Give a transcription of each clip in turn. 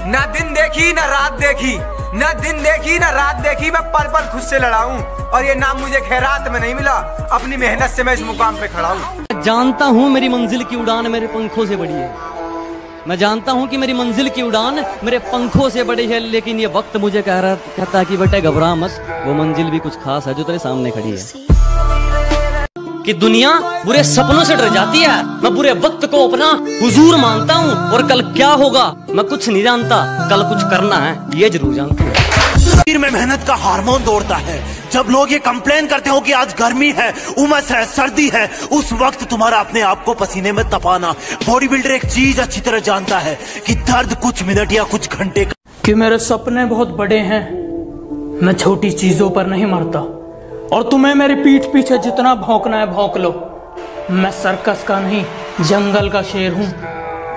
ना दिन देखी ना रात देखी, ना दिन देखी ना रात देखी, मैं पल पल खुद से लड़ा हूँ और ये नाम मुझे खैरात में नहीं मिला, अपनी मेहनत से मैं इस मुकाम पे खड़ा हूँ। जानता हूँ मेरी मंजिल की उड़ान मेरे पंखों से बड़ी है, मैं जानता हूँ कि मेरी मंजिल की उड़ान मेरे पंखों से बड़ी है, लेकिन ये वक्त मुझे कहता है कि बेटे घबरा मत, वो मंजिल भी कुछ खास है जो तेरे सामने खड़ी है। कि दुनिया बुरे सपनों से डर जाती है, मैं बुरे वक्त को अपना हुजूर मानता हूँ, और कल क्या होगा मैं कुछ नहीं जानता, कल कुछ करना है ये जरूर जानता हूँ। शरीर में मेहनत का हार्मोन दौड़ता है। जब लोग ये कंप्लेन करते हो कि आज गर्मी है, उमस है, सर्दी है, उस वक्त तुम्हारा अपने आप को पसीने में तपाना। बॉडी बिल्डर एक चीज अच्छी तरह जानता है कि दर्द कुछ मिनट या कुछ घंटे का। कि मेरे सपने बहुत बड़े हैं, मैं छोटी चीजों पर नहीं मरता, और तुम्हें मेरी पीठ पीछे जितना भौंकना है भौंक लो। मैं सर्कस का नहीं जंगल का शेर हूँ,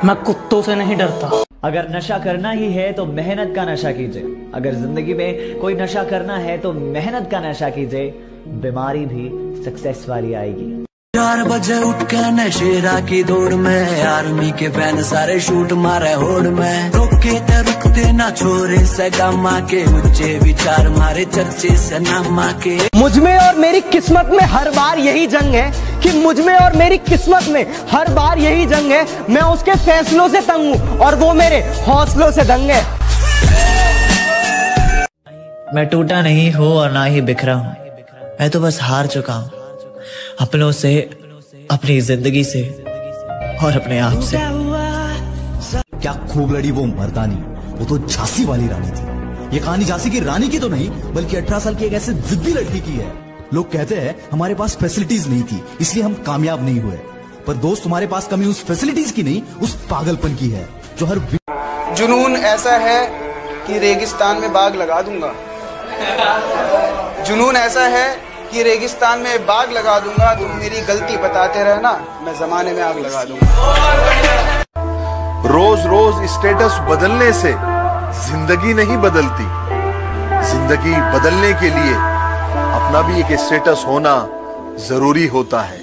मैं कुत्तों से नहीं डरता। अगर नशा करना ही है तो मेहनत का नशा कीजिए, अगर जिंदगी में कोई नशा करना है तो मेहनत का नशा कीजिए, बीमारी भी सक्सेस वाली आएगी। 4 बजे उठ के नशेरा की दौड़ में, आर्मी के बैन सारे शूट मारे होड़ में, रोके ते रुकते ना छोरे से गमा के, ऊंचे विचार मारे चर्चे से नामा के। मुझमें और मेरी किस्मत में हर बार यही जंग है, कि मुझमें और मेरी किस्मत में हर बार यही जंग है, मैं उसके फैसलों से तंग हूँ और वो मेरे हौसलों से दंग है। मैं टूटा नहीं हूँ और ना ही बिखरा हूँ, मैं तो बस हार चुका हूँ अपनों से, अपनी जिंदगी से और अपने आप से। क्या खूब लड़ी वो मर्दानी, वो तो झांसी वाली रानी थी। ये कहानी झांसी की रानी की तो नहीं, बल्कि 18 साल की एक ऐसे जिद्दी लड़की की है। लोग कहते हैं हमारे पास फैसिलिटीज नहीं थी इसलिए हम कामयाब नहीं हुए, पर दोस्त तुम्हारे पास कमी उस फैसिलिटीज की नहीं, उस पागलपन की है जो हर। जुनून ऐसा है कि रेगिस्तान में बाग लगा दूंगा, जुनून ऐसा है कि रेगिस्तान में बाग लगा दूंगा, तुम मेरी गलती बताते रहना, मैं जमाने में आग लगा दूंगा। रोज रोज स्टेटस बदलने से जिंदगी नहीं बदलती, जिंदगी बदलने के लिए अपना भी एक स्टेटस होना जरूरी होता है।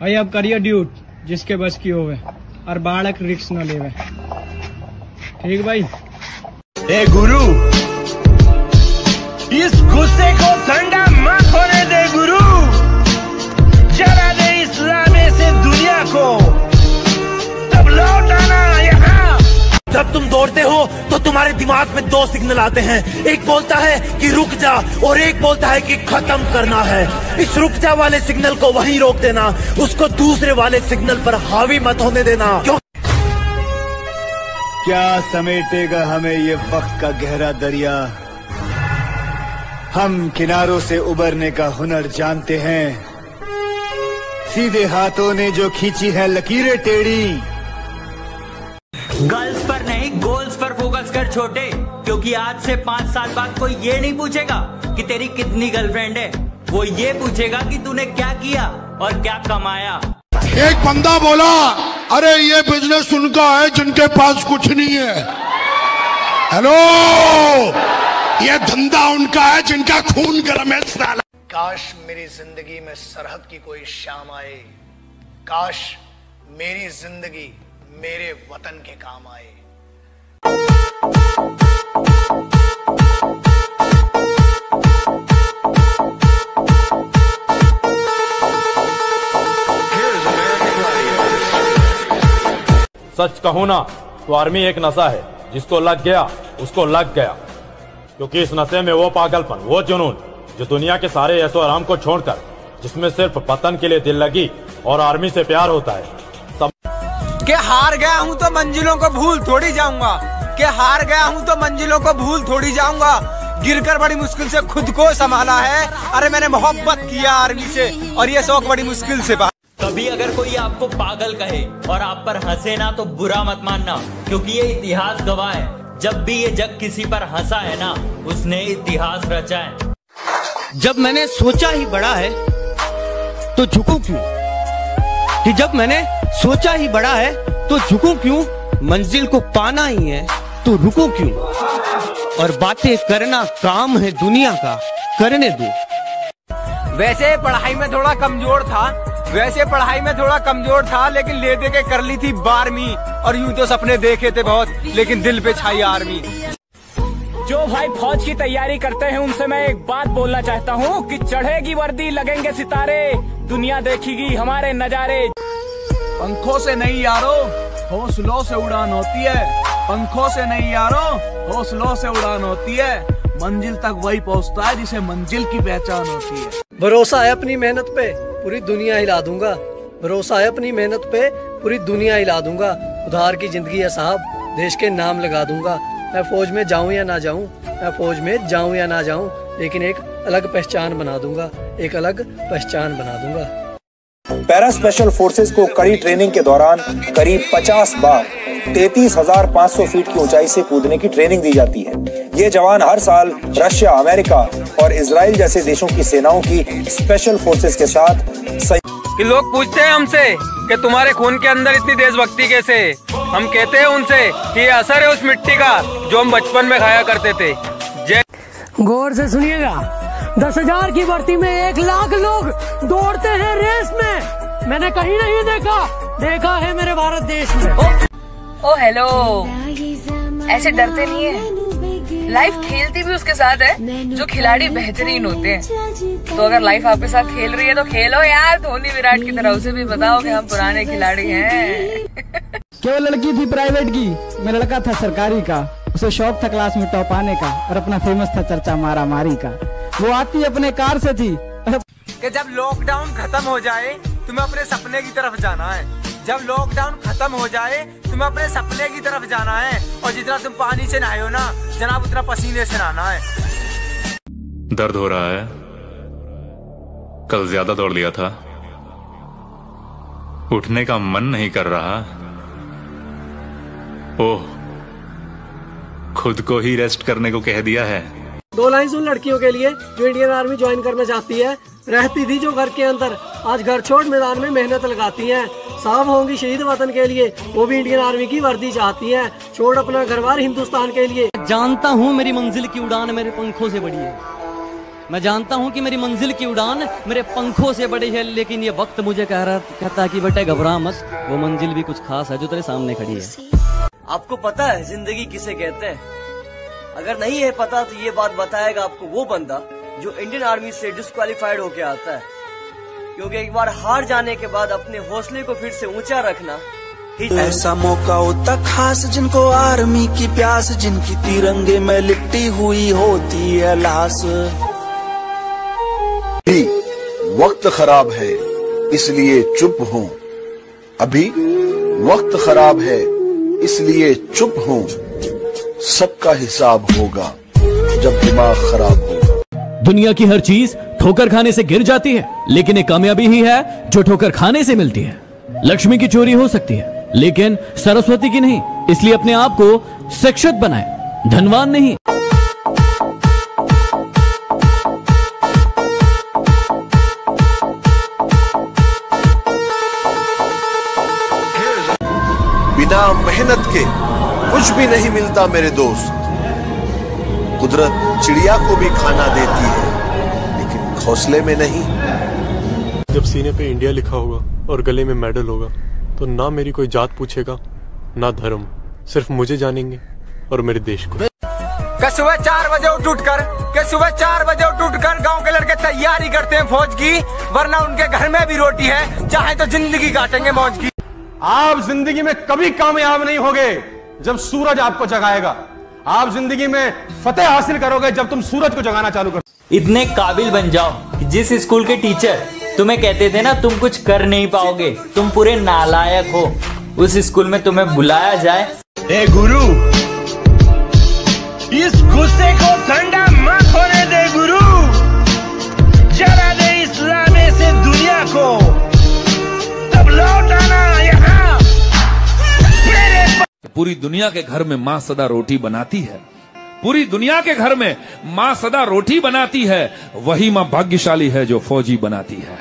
भाई अब करिए ड्यूट जिसके बस की होवे, और बालक रिक्स न लेवे, ठीक भाई। ए गुरु, इस गुस्से को ठंडा मत होने दे गुरु, जला दे इस लाने से दुनिया को, तब लौट आना यहाँ। जब तुम दौड़ते हो तो तुम्हारे दिमाग में 2 सिग्नल आते हैं, एक बोलता है कि रुक जा और एक बोलता है कि खत्म करना है। इस रुक जा वाले सिग्नल को वहीं रोक देना, उसको दूसरे वाले सिग्नल पर हावी मत होने देना। क्या समेटेगा हमें ये वक्त का गहरा दरिया, हम किनारों से उबरने का हुनर जानते हैं, सीधे हाथों ने जो खींची है लकीरें टेढ़ी। गर्ल्स पर नहीं गोल्स पर फोकस कर छोटे, क्योंकि आज से 5 साल बाद कोई ये नहीं पूछेगा कि तेरी कितनी गर्लफ्रेंड है, वो ये पूछेगा कि तूने क्या किया और क्या कमाया। एक बंदा बोला, अरे ये बिजनेस उनका है जिनके पास कुछ नहीं है। हेलो, ये धंधा उनका है जिनका खून गर्म है साला। काश मेरी जिंदगी में सरहद की कोई शाम आए, काश मेरी जिंदगी मेरे वतन के काम आए। सच कहूं ना तो आर्मी एक नशा है, जिसको लग गया उसको लग गया, क्योंकि इस नशे में वो पागलपन, वो जुनून जो दुनिया के सारे ऐशो आराम को छोड़कर, जिसमें सिर्फ वतन के लिए दिल लगी और आर्मी से प्यार होता है। कि हार गया हूँ तो मंजिलों को भूल थोड़ी जाऊंगा, कि हार गया हूँ तो मंजिलों को भूल थोड़ी जाऊंगा, गिरकर बड़ी मुश्किल से खुद को संभाला है। अरे मैंने मोहब्बत किया आर्मी से और ये शौक बड़ी मुश्किल से। कभी अगर कोई आपको पागल कहे और आप पर हंसे ना तो बुरा मत मानना, क्योंकि ये इतिहास गवाह है, जब भी ये जग किसी पर हंसा है ना, उसने इतिहास रचा है। जब मैंने सोचा ही बड़ा है तो झुकूं क्यों, कि जब मैंने सोचा ही बड़ा है तो झुकूं क्यों, मंजिल को पाना ही है तो रुकूं क्यों, और बातें करना काम है दुनिया का, करने दो। वैसे पढ़ाई में थोड़ा कमजोर था, वैसे पढ़ाई में थोड़ा कमजोर था, लेकिन ले दे के कर ली थी 12वीं। और यूं तो सपने देखे थे बहुत, लेकिन दिल पे छाई आर्मी। जो भाई फौज की तैयारी करते हैं उनसे मैं एक बात बोलना चाहता हूँ कि चढ़ेगी वर्दी, लगेंगे सितारे, दुनिया देखेगी हमारे नजारे। पंखों से नहीं यारो, हौसलों से उड़ान होती है। पंखों से नहीं यारो, हौसलों से उड़ान होती है। मंजिल तक वही पहुंचता है जिसे मंजिल की पहचान होती है। भरोसा है अपनी मेहनत पे, पूरी दुनिया हिला दूंगा। भरोसा है अपनी मेहनत पे, पूरी दुनिया हिला दूंगा। उधार की जिंदगी है साहब, देश के नाम लगा दूंगा। मैं फौज में जाऊं या ना जाऊं, मैं फौज में जाऊं या ना जाऊं, लेकिन एक अलग पहचान बना दूंगा, एक अलग पहचान बना दूंगा। पैरा स्पेशल फोर्सेस को कड़ी ट्रेनिंग के दौरान करीब 50 बार 33,500 फीट की ऊंचाई से कूदने की ट्रेनिंग दी जाती है। ये जवान हर साल रशिया, अमेरिका और इजराइल जैसे देशों की सेनाओं की स्पेशल फोर्सेस के साथ कि लोग पूछते हैं हमसे कि तुम्हारे खून के अंदर इतनी देशभक्ति कैसे। हम कहते हैं उनसे कि ये असर है उस मिट्टी का जो हम बचपन में खाया करते थे। गौर से सुनिएगा, 10,000 की भर्ती में 1 लाख लोग दौड़ते हैं रेस में। मैंने कहीं नहीं देखा है मेरे भारत देश में। ओ हेलो, ऐसे डरते नहीं है। लाइफ खेलती भी उसके साथ है जो खिलाड़ी बेहतरीन होते हैं। तो अगर लाइफ आपके साथ खेल रही है तो खेलो यार, धोनी विराट की तरह। उसे भी बताओ कि हम पुराने खिलाड़ी हैं। केवल लड़की थी प्राइवेट की, मैं लड़का था सरकारी का। उसे शौक था क्लास में टॉप आने का, और अपना फेमस था चर्चा मारा मारी का। वो आती अपने कार से थी कि जब लॉकडाउन खत्म हो जाए तुम्हें अपने सपने की तरफ जाना है। जब लॉकडाउन खत्म हो जाए तुम्हें अपने सपने की तरफ जाना है। और जितना तुम पानी से नहाए हो ना जनाब, उतना पसीने से नहाना है। दर्द हो रहा है, कल ज्यादा दौड़ लिया था, उठने का मन नहीं कर रहा। ओह, खुद को ही रेस्ट करने को कह दिया है। 2 लाइन उन लड़कियों के लिए जो इंडियन आर्मी ज्वाइन करना चाहती है। रहती थी जो घर के अंदर, आज घर छोड़ मैदान में मेहनत लगाती हैं। साफ होंगी शहीद वतन के लिए, वो भी इंडियन आर्मी की वर्दी चाहती हैं। छोड़ अपना घरबार हिंदुस्तान के लिए। जानता हूँ मेरी मंजिल की उड़ान मेरे पंखों से बड़ी है। मैं जानता हूँ कि मेरी मंजिल की उड़ान मेरे पंखों से बड़ी है, लेकिन ये वक्त मुझे कहता है कि बेटे घबरा मत, वो मंजिल भी कुछ खास है जो तेरे सामने खड़ी है। आपको पता है जिंदगी किसे कहते हैं? अगर नहीं है पता तो ये बात बताएगा आपको वो बंदा जो इंडियन आर्मी से डिस्क्वालीफाइड होके आता है। क्योंकि एक बार हार जाने के बाद अपने हौसले को फिर से ऊंचा रखना ऐसा मौका होता खास, जिनको आर्मी की प्यास, जिनकी तिरंगे में लिपटी हुई होती है लाश। वक्त खराब है इसलिए चुप हूँ, अभी वक्त खराब है इसलिए चुप हूँ। सबका हिसाब होगा जब दिमाग खराब होगा। दुनिया की हर चीज ठोकर खाने से गिर जाती है, लेकिन एक कामयाबी ही है जो ठोकर खाने से मिलती है। लक्ष्मी की चोरी हो सकती है, लेकिन सरस्वती की नहीं। इसलिए अपने आप को शिक्षित बनाएं, धनवान नहीं। बिना मेहनत के कुछ भी नहीं मिलता मेरे दोस्त। कुदरत चिड़िया को भी खाना देती है, लेकिन घोंसले में नहीं। जब सीने पे इंडिया लिखा होगा और गले में मेडल होगा तो ना मेरी कोई जात पूछेगा ना धर्म, सिर्फ मुझे जानेंगे और मेरे देश को। सुबह 4 बजे उठ कर गांव के लड़के तैयारी करते हैं फौज की, वरना उनके घर में भी रोटी है, चाहे तो जिंदगी काटेंगे मौज की। आप जिंदगी में कभी कामयाब नहीं होगे जब सूरज आपको जगाएगा। आप जिंदगी में फतेह हासिल करोगे जब तुम सूरज को जगाना चालू करो। इतने काबिल बन जाओ कि जिस स्कूल के टीचर तुम्हें कहते थे ना तुम कुछ कर नहीं पाओगे, तुम पूरे नालायक हो, उस स्कूल में तुम्हें बुलाया जाए। ए गुरु, इस गुस्से को ठंडा मत होने दे गुरु, जला दे इस लाने से दुनिया को, तब लौट आना यहाँ। पूरी दुनिया के घर में माँ सदा रोटी बनाती है, पूरी दुनिया के घर में माँ सदा रोटी बनाती है, वही माँ भाग्यशाली है जो फौजी बनाती है।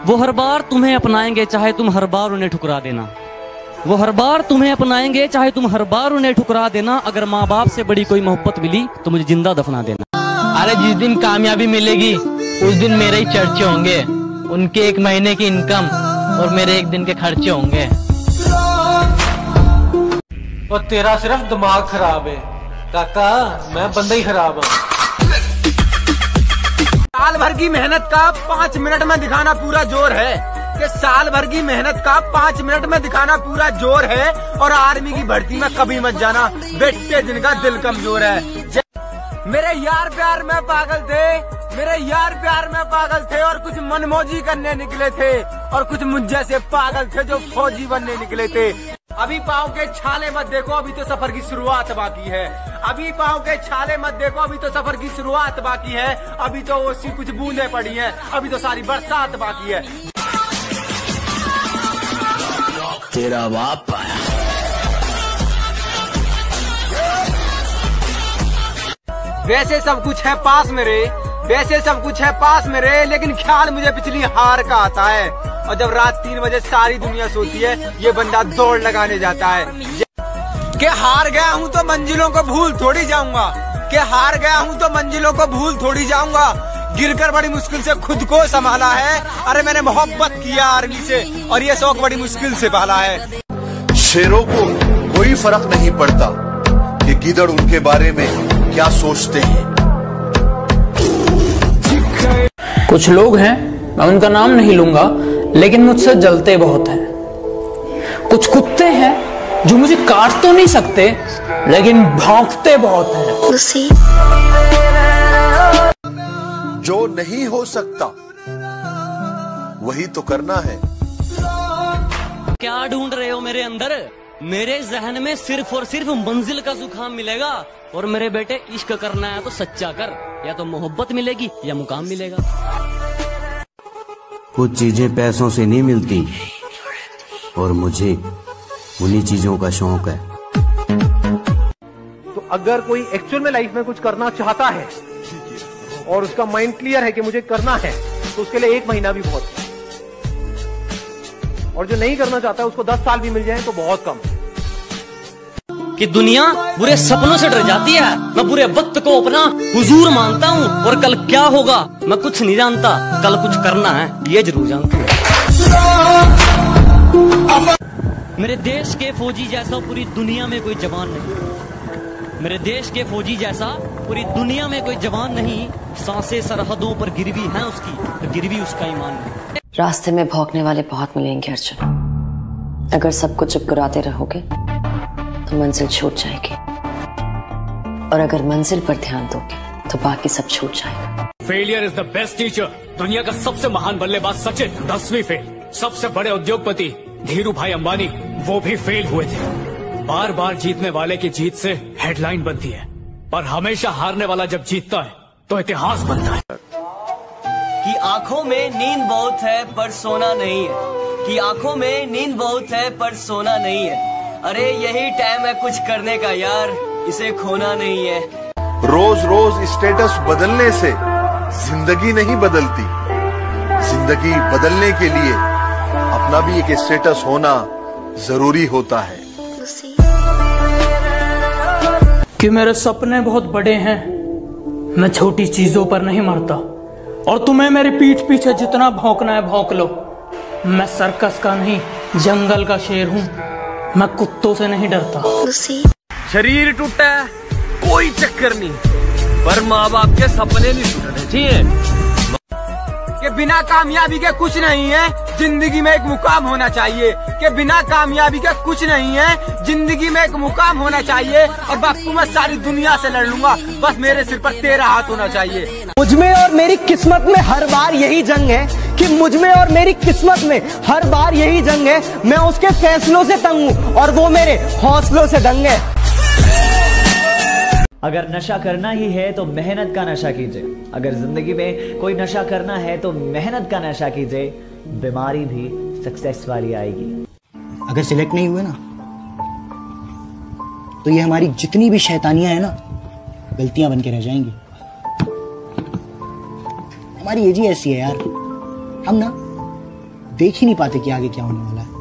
वो हर बार तुम्हें अपनाएंगे चाहे तुम हर बार उन्हें ठुकरा देना। वो हर बार तुम्हें अपनाएंगे चाहे तुम हर बार उन्हें ठुकरा देना। अगर माँ बाप से बड़ी कोई मोहब्बत मिली तो मुझे जिंदा दफना देना। अरे जिस दिन कामयाबी मिलेगी उस दिन मेरे ही चर्चे होंगे, उनके 1 महीने की इनकम और मेरे 1 दिन के खर्चे होंगे। और तेरा सिर्फ दिमाग खराब है काका, मैं बंदा ही खराब हूँ। साल भर की मेहनत का 5 मिनट में दिखाना पूरा जोर है कि साल भर की मेहनत का 5 मिनट में दिखाना पूरा जोर है। और आर्मी की भर्ती में कभी मत जाना, बेटे जिनका दिल कमजोर है। मेरे यार प्यार में पागल थे, मेरे यार प्यार में पागल थे और कुछ मनमौजी करने निकले थे और कुछ मुझ जैसे पागल थे जो फौजी बनने निकले थे। अभी पाँव के छाले मत देखो, अभी तो सफर की शुरुआत बाकी है। अभी पाँव के छाले मत देखो, अभी तो सफर की शुरुआत बाकी है। अभी तो ओसी कुछ बूंदे पड़ी हैं, अभी तो सारी बरसात बाकी है। तेरा बाप आया। वैसे सब कुछ है पास मेरे, वैसे सब कुछ है पास मेरे, लेकिन ख्याल मुझे पिछली हार का आता है। और जब रात 3 बजे सारी दुनिया सोती है, ये बंदा दौड़ लगाने जाता है। कि हार गया हूँ तो मंजिलों को भूल थोड़ी जाऊंगा, कि हार गया हूँ तो मंजिलों को भूल थोड़ी जाऊंगा। गिरकर बड़ी मुश्किल से खुद को संभाला है। अरे मैंने मोहब्बत किया आर्मी से और ये शौक बड़ी मुश्किल से पाला है। शेरों को कोई फर्क नहीं पड़ता कि गिदड़ उनके बारे में क्या सोचते हैं। कुछ लोग हैं, मैं उनका नाम नहीं लूंगा, लेकिन मुझसे जलते बहुत हैं। कुछ कुत्ते हैं जो मुझे काट तो नहीं सकते, लेकिन भौंकते बहुत हैं। जो नहीं हो सकता वही तो करना है। क्या ढूंढ रहे हो मेरे अंदर? मेरे जहन में सिर्फ और सिर्फ मंजिल का जुकाम मिलेगा। और मेरे बेटे, इश्क करना है तो सच्चा कर, या तो मोहब्बत मिलेगी या मुकाम मिलेगा। कुछ चीजें पैसों से नहीं मिलती और मुझे उन्हीं चीजों का शौक है। तो अगर कोई एक्चुअल में लाइफ में कुछ करना चाहता है और उसका माइंड क्लियर है कि मुझे करना है, तो उसके लिए 1 महीना भी बहुत है। और जो नहीं करना चाहता है उसको 10 साल भी मिल जाए तो बहुत कम। कि दुनिया बुरे सपनों से डर जाती है, मैं बुरे वक्त को अपना हुजूर मानता हूँ। और कल क्या होगा मैं कुछ नहीं जानता, कल कुछ करना है ये जरूर जानता हूँ। मेरे देश के फौजी जैसा पूरी दुनिया में कोई जवान नहीं। मेरे देश के फौजी जैसा पूरी दुनिया में कोई जवान नहीं। सांसें सरहदों पर गिरवी हैं उसकी, तो गिरवी उसका ईमान नहीं। रास्ते में भौंकने वाले बहुत मिलेंगे अर्जुन। अगर सबको चुप कराते रहोगे तो मंजिल छूट जाएगी, और अगर मंजिल पर ध्यान दोगे तो बाकी सब छूट जाएगा। Failure is the best teacher. दुनिया का सबसे महान बल्लेबाज सचिन 10वीं फेल। सबसे बड़े उद्योगपति धीरू भाई अंबानी, वो भी फेल हुए थे। बार बार जीतने वाले की जीत से हेडलाइन बनती है, पर हमेशा हारने वाला जब जीतता है तो इतिहास बनता है। कि आंखों में नींद बहुत है पर सोना नहीं है, कि आंखों में नींद बहुत है पर सोना नहीं है। अरे यही टाइम है कुछ करने का यार, इसे खोना नहीं है। रोज रोज स्टेटस बदलने से जिंदगी नहीं बदलती। जिंदगी बदलने के लिए अपना भी एक स्टेटस होना जरूरी होता है। कि मेरे सपने बहुत बड़े हैं, मैं छोटी चीजों पर नहीं मरता। और तुम्हें मेरी पीठ पीछे जितना भौंकना है भौंक लो। मैं सर्कस का नहीं, जंगल का शेर हूँ। मैं कुत्तों से नहीं डरता। शरीर टूटा है कोई चक्कर नहीं, पर माँ बाप के सपने नहीं टूटने चाहिए। कि बिना कामयाबी के कुछ नहीं है, जिंदगी में एक मुकाम होना चाहिए। कि बिना कामयाबी के कुछ नहीं है, जिंदगी में एक मुकाम होना चाहिए। और बापू मैं सारी दुनिया से लड़ लूंगा, बस मेरे सिर पर तेरा हाथ होना चाहिए। मुझमें और मेरी किस्मत में हर बार यही जंग है, कि मुझमें और मेरी किस्मत में हर बार यही जंग है। मैं उसके फैसलों से तंग हूँ और वो मेरे हौसलों से दंग है। अगर नशा करना ही है तो मेहनत का नशा कीजिए। अगर जिंदगी में कोई नशा करना है तो मेहनत का नशा कीजिए। बीमारी भी सक्सेस वाली आएगी। अगर सिलेक्ट नहीं हुए ना, तो ये हमारी जितनी भी शैतानियां हैं ना, गलतियां बन के रह जाएंगी। हमारी एज ही ऐसी है यार, हम ना देख ही नहीं पाते कि आगे क्या होने वाला है।